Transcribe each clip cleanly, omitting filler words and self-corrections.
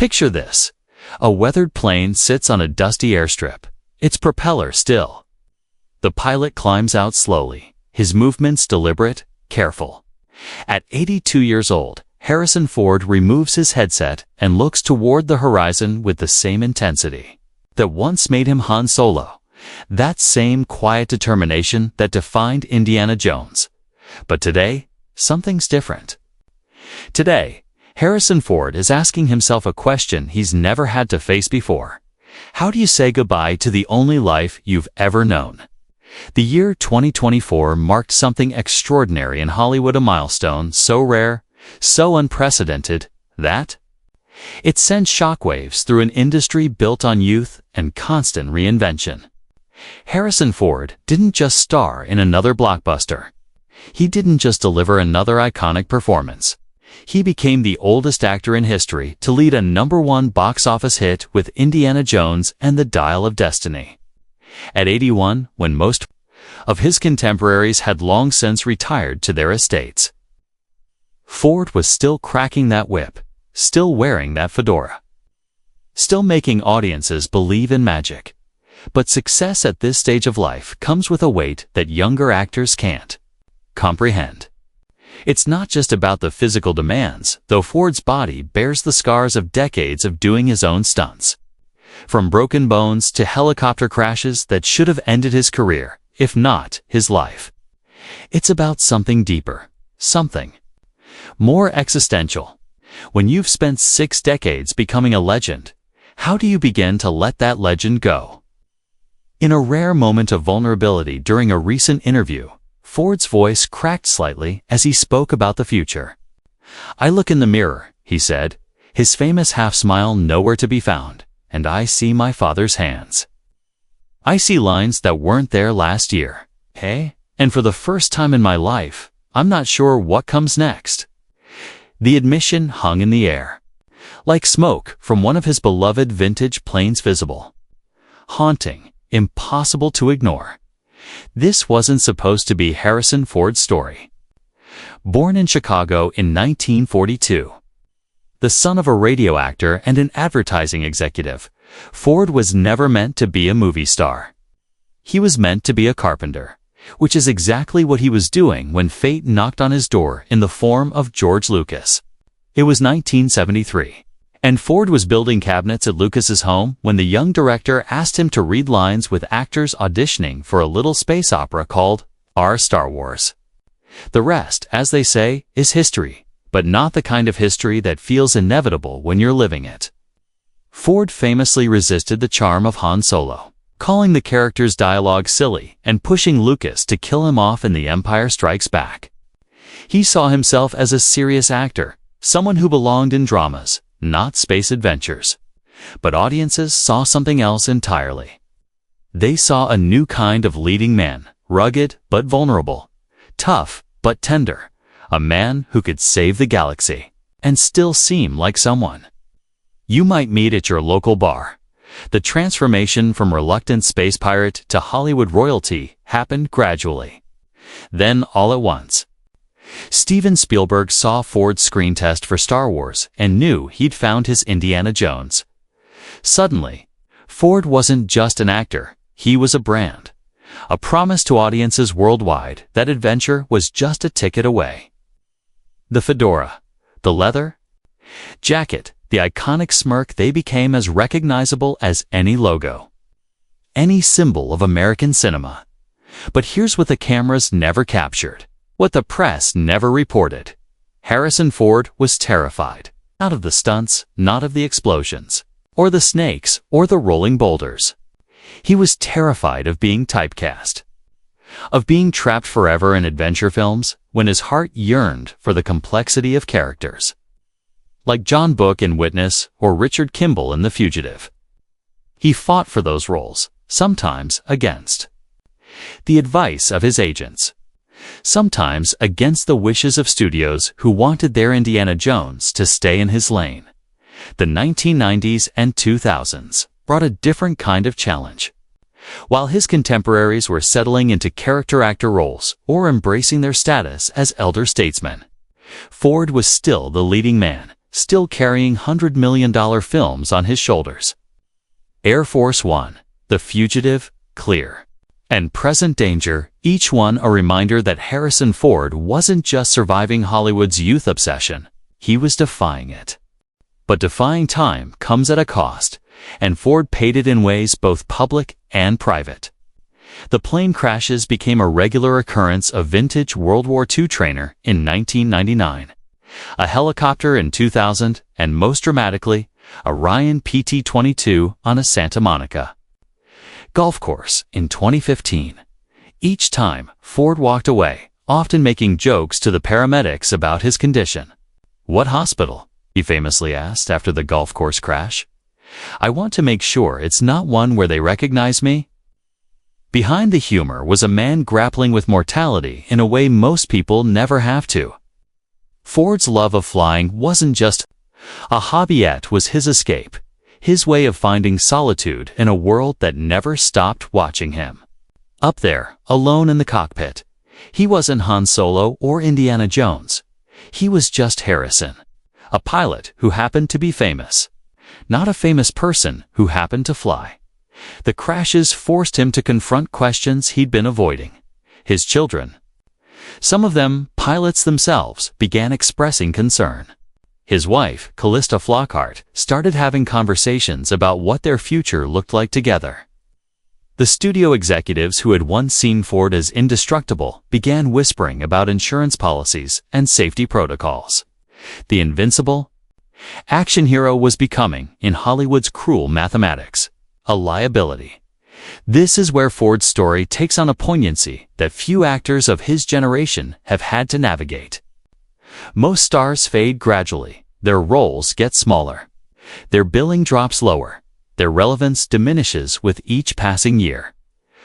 Picture this. A weathered plane sits on a dusty airstrip, its propeller still. The pilot climbs out slowly, his movements deliberate, careful. At 82 years old, Harrison Ford removes his headset and looks toward the horizon with the same intensity that once made him Han Solo, that same quiet determination that defined Indiana Jones. But today, something's different. Today, Harrison Ford is asking himself a question he's never had to face before. How do you say goodbye to the only life you've ever known? The year 2024 marked something extraordinary in Hollywood, a milestone so rare, so unprecedented, that it sent shockwaves through an industry built on youth and constant reinvention. Harrison Ford didn't just star in another blockbuster. He didn't just deliver another iconic performance. He became the oldest actor in history to lead a #1 box office hit with Indiana Jones and the Dial of Destiny. At 81, when most of his contemporaries had long since retired to their estates, Ford was still cracking that whip, still wearing that fedora, still making audiences believe in magic. But success at this stage of life comes with a weight that younger actors can't comprehend. It's not just about the physical demands, though Ford's body bears the scars of decades of doing his own stunts. From broken bones to helicopter crashes that should have ended his career, if not his life. It's about something deeper, something more existential. When you've spent 6 decades becoming a legend, how do you begin to let that legend go? In a rare moment of vulnerability during a recent interview, Ford's voice cracked slightly as he spoke about the future. "I look in the mirror," he said, his famous half-smile nowhere to be found, "and I see my father's hands. I see lines that weren't there last year. Hey? And for the first time in my life, I'm not sure what comes next." The admission hung in the air, like smoke from one of his beloved vintage planes, visible, haunting, impossible to ignore. This wasn't supposed to be Harrison Ford's story. Born in Chicago in 1942, the son of a radio actor and an advertising executive, Ford was never meant to be a movie star. He was meant to be a carpenter, which is exactly what he was doing when fate knocked on his door in the form of George Lucas. It was 1973. And Ford was building cabinets at Lucas's home when the young director asked him to read lines with actors auditioning for a little space opera called Our Star Wars. The rest, as they say, is history, but not the kind of history that feels inevitable when you're living it. Ford famously resisted the charm of Han Solo, calling the character's dialogue silly and pushing Lucas to kill him off in The Empire Strikes Back. He saw himself as a serious actor, someone who belonged in dramas, not space adventures. But audiences saw something else entirely. They saw a new kind of leading man, rugged but vulnerable, tough but tender, a man who could save the galaxy and still seem like someone you might meet at your local bar. The transformation from reluctant space pirate to Hollywood royalty happened gradually. Then, all at once, Steven Spielberg saw Ford's screen test for Star Wars and knew he'd found his Indiana Jones. Suddenly, Ford wasn't just an actor, he was a brand. A promise to audiences worldwide that adventure was just a ticket away. The fedora, the leather jacket, the iconic smirk, they became as recognizable as any logo, any symbol of American cinema. But here's what the cameras never captured. What the press never reported. Harrison Ford was terrified. Not of the stunts, not of the explosions, or the snakes, or the rolling boulders. He was terrified of being typecast, of being trapped forever in adventure films when his heart yearned for the complexity of characters, like John Book in Witness or Richard Kimball in The Fugitive. He fought for those roles, sometimes against the advice of his agents, sometimes against the wishes of studios who wanted their Indiana Jones to stay in his lane. The 1990s and 2000s brought a different kind of challenge. While his contemporaries were settling into character actor roles or embracing their status as elder statesmen, Ford was still the leading man, still carrying $100 million films on his shoulders. Air Force One, The Fugitive, Clear, and Present Danger, each one a reminder that Harrison Ford wasn't just surviving Hollywood's youth obsession, he was defying it. But defying time comes at a cost, and Ford paid it in ways both public and private. The plane crashes became a regular occurrence of vintage World War II trainer in 1999, a helicopter in 2000, and most dramatically, a Ryan PT-22 on a Santa Monica golf course in 2015. Each time, Ford walked away, often making jokes to the paramedics about his condition. "What hospital?" he famously asked after the golf course crash. "I want to make sure it's not one where they recognize me." Behind the humor was a man grappling with mortality in a way most people never have to. Ford's love of flying wasn't just a hobby, it was his escape, his way of finding solitude in a world that never stopped watching him. Up there, alone in the cockpit, he wasn't Han Solo or Indiana Jones. He was just Harrison, a pilot who happened to be famous, not a famous person who happened to fly. The crashes forced him to confront questions he'd been avoiding. His children, some of them pilots themselves, began expressing concern. His wife, Callista Flockhart, started having conversations about what their future looked like together. The studio executives who had once seen Ford as indestructible began whispering about insurance policies and safety protocols. The invincible action hero was becoming, in Hollywood's cruel mathematics, a liability. This is where Ford's story takes on a poignancy that few actors of his generation have had to navigate. Most stars fade gradually, their roles get smaller, their billing drops lower, their relevance diminishes with each passing year.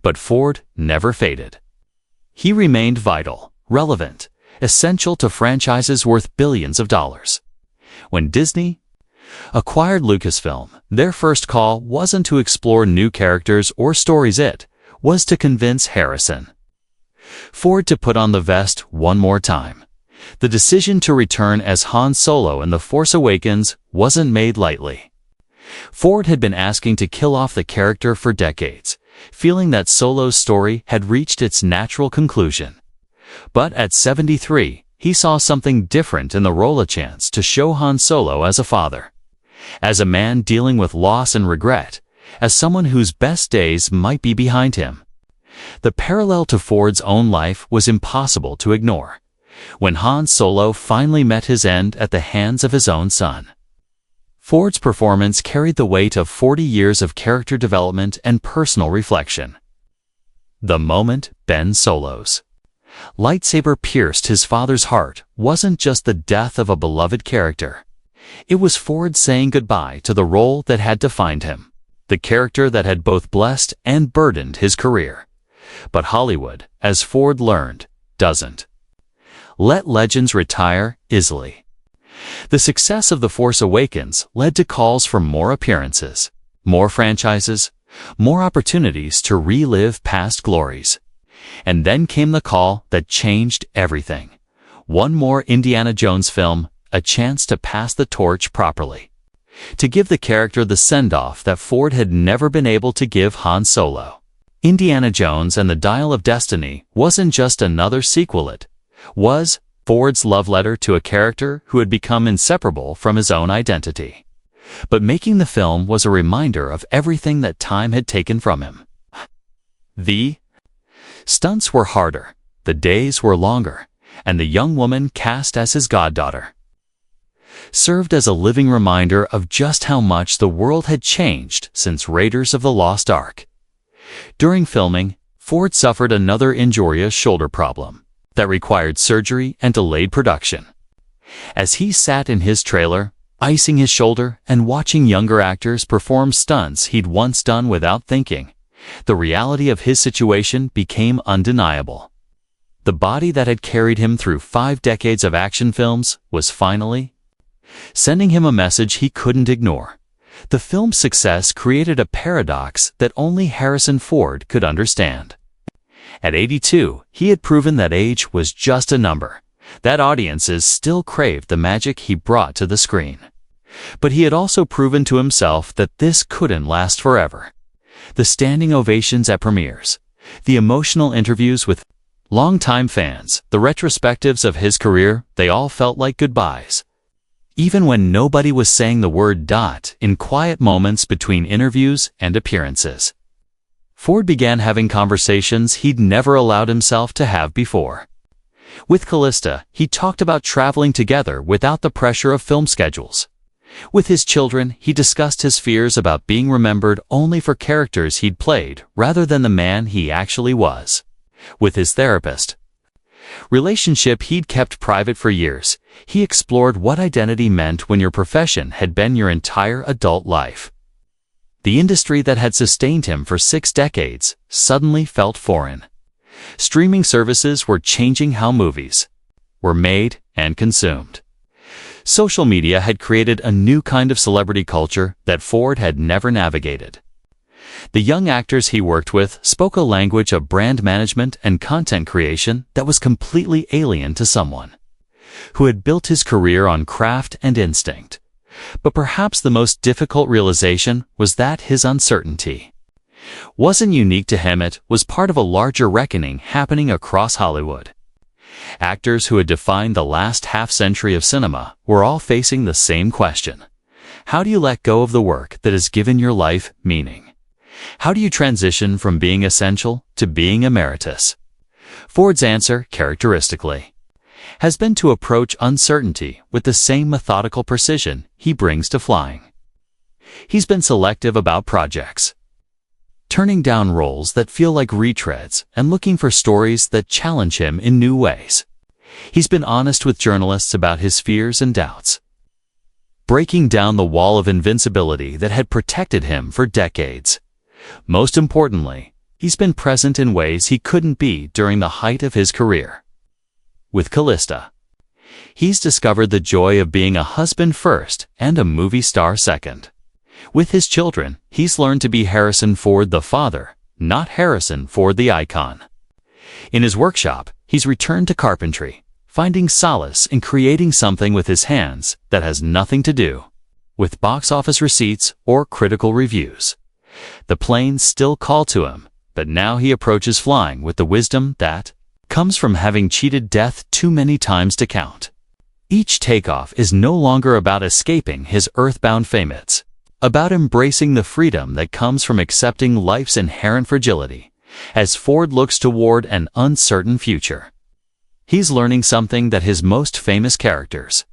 But Ford never faded. He remained vital, relevant, essential to franchises worth billions of dollars. When Disney acquired Lucasfilm, their first call wasn't to explore new characters or stories, it was to convince Harrison Ford to put on the vest one more time. The decision to return as Han Solo in The Force Awakens wasn't made lightly. Ford had been asking to kill off the character for decades, feeling that Solo's story had reached its natural conclusion. But at 73, he saw something different in the role, a chance to show Han Solo as a father, as a man dealing with loss and regret, as someone whose best days might be behind him. The parallel to Ford's own life was impossible to ignore. When Han Solo finally met his end at the hands of his own son, Ford's performance carried the weight of 40 years of character development and personal reflection. The moment Ben Solo's lightsaber pierced his father's heart wasn't just the death of a beloved character. It was Ford saying goodbye to the role that had defined him, the character that had both blessed and burdened his career. But Hollywood, as Ford learned, doesn't let legends retire easily. The success of The Force Awakens led to calls for more appearances, more franchises, more opportunities to relive past glories. And then came the call that changed everything. One more Indiana Jones film, a chance to pass the torch properly, to give the character the send-off that Ford had never been able to give Han Solo. Indiana Jones and the Dial of Destiny wasn't just another sequel, it was Ford's love letter to a character who had become inseparable from his own identity. But making the film was a reminder of everything that time had taken from him. The stunts were harder, the days were longer, and the young woman cast as his goddaughter served as a living reminder of just how much the world had changed since Raiders of the Lost Ark. During filming, Ford suffered another injurious shoulder problem that required surgery and delayed production. As he sat in his trailer, icing his shoulder and watching younger actors perform stunts he'd once done without thinking, the reality of his situation became undeniable. The body that had carried him through 5 decades of action films was finally sending him a message he couldn't ignore. The film's success created a paradox that only Harrison Ford could understand. At 82, he had proven that age was just a number, That audiences still craved the magic he brought to the screen. But he had also proven to himself that this couldn't last forever. The standing ovations at premieres, the emotional interviews with longtime fans, the retrospectives of his career, they all felt like goodbyes. Even when nobody was saying the word in quiet moments between interviews and appearances, Ford began having conversations he'd never allowed himself to have before. With Callista, he talked about traveling together without the pressure of film schedules. With his children, he discussed his fears about being remembered only for characters he'd played rather than the man he actually was. With his therapist, relationship he'd kept private for years, he explored what identity meant when your profession had been your entire adult life. The industry that had sustained him for 6 decades suddenly felt foreign. Streaming services were changing how movies were made and consumed. Social media had created a new kind of celebrity culture that Ford had never navigated. The young actors he worked with spoke a language of brand management and content creation that was completely alien to someone who had built his career on craft and instinct. But perhaps the most difficult realization was that his uncertainty wasn't unique to him. It was part of a larger reckoning happening across Hollywood. Actors who had defined the last half-century of cinema were all facing the same question. How do you let go of the work that has given your life meaning? How do you transition from being essential to being emeritus? Ford's answer, characteristically, has been to approach uncertainty with the same methodical precision he brings to flying. He's been selective about projects, turning down roles that feel like retreads and looking for stories that challenge him in new ways. He's been honest with journalists about his fears and doubts, breaking down the wall of invincibility that had protected him for decades. Most importantly, he's been present in ways he couldn't be during the height of his career. With Callista, he's discovered the joy of being a husband first and a movie star second. With his children, he's learned to be Harrison Ford the father, not Harrison Ford the icon. In his workshop, he's returned to carpentry, finding solace in creating something with his hands that has nothing to do with box office receipts or critical reviews. The planes still call to him, but now he approaches flying with the wisdom that comes from having cheated death too many times to count. Each takeoff is no longer about escaping his earthbound fame. It's about embracing the freedom that comes from accepting life's inherent fragility as Ford looks toward an uncertain future. He's learning something that his most famous characters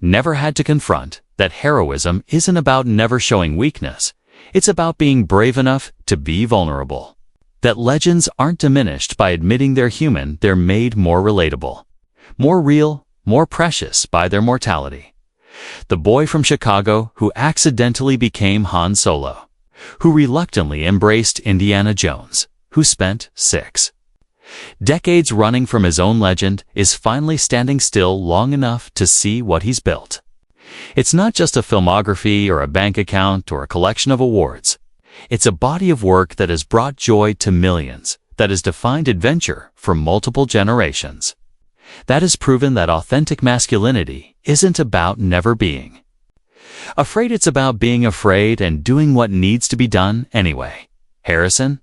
never had to confront, that heroism isn't about never showing weakness, it's about being brave enough to be vulnerable. That legends aren't diminished by admitting they're human, they're made more relatable, more real, more precious by their mortality. The boy from Chicago who accidentally became Han Solo, who reluctantly embraced Indiana Jones, who spent 6 decades running from his own legend, is finally standing still long enough to see what he's built. It's not just a filmography or a bank account or a collection of awards. It's a body of work that has brought joy to millions, that has defined adventure for multiple generations. That has proven that authentic masculinity isn't about never being afraid, it's about being afraid and doing what needs to be done anyway. Harrison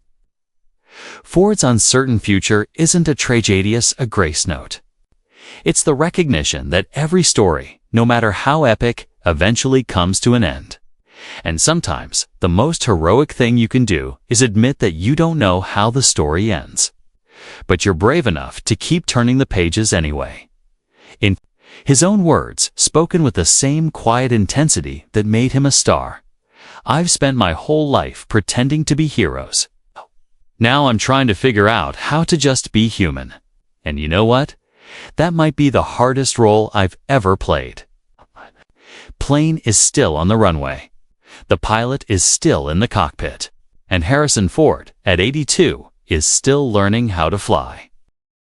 Ford's uncertain future isn't a tragedy, a grace note. It's the recognition that every story, no matter how epic, eventually comes to an end. And sometimes, the most heroic thing you can do is admit that you don't know how the story ends. But you're brave enough to keep turning the pages anyway. In his own words, spoken with the same quiet intensity that made him a star, "I've spent my whole life pretending to be heroes. Now I'm trying to figure out how to just be human. And you know what? That might be the hardest role I've ever played." Plane is still on the runway. The pilot is still in the cockpit. And Harrison Ford, at 82, is still learning how to fly.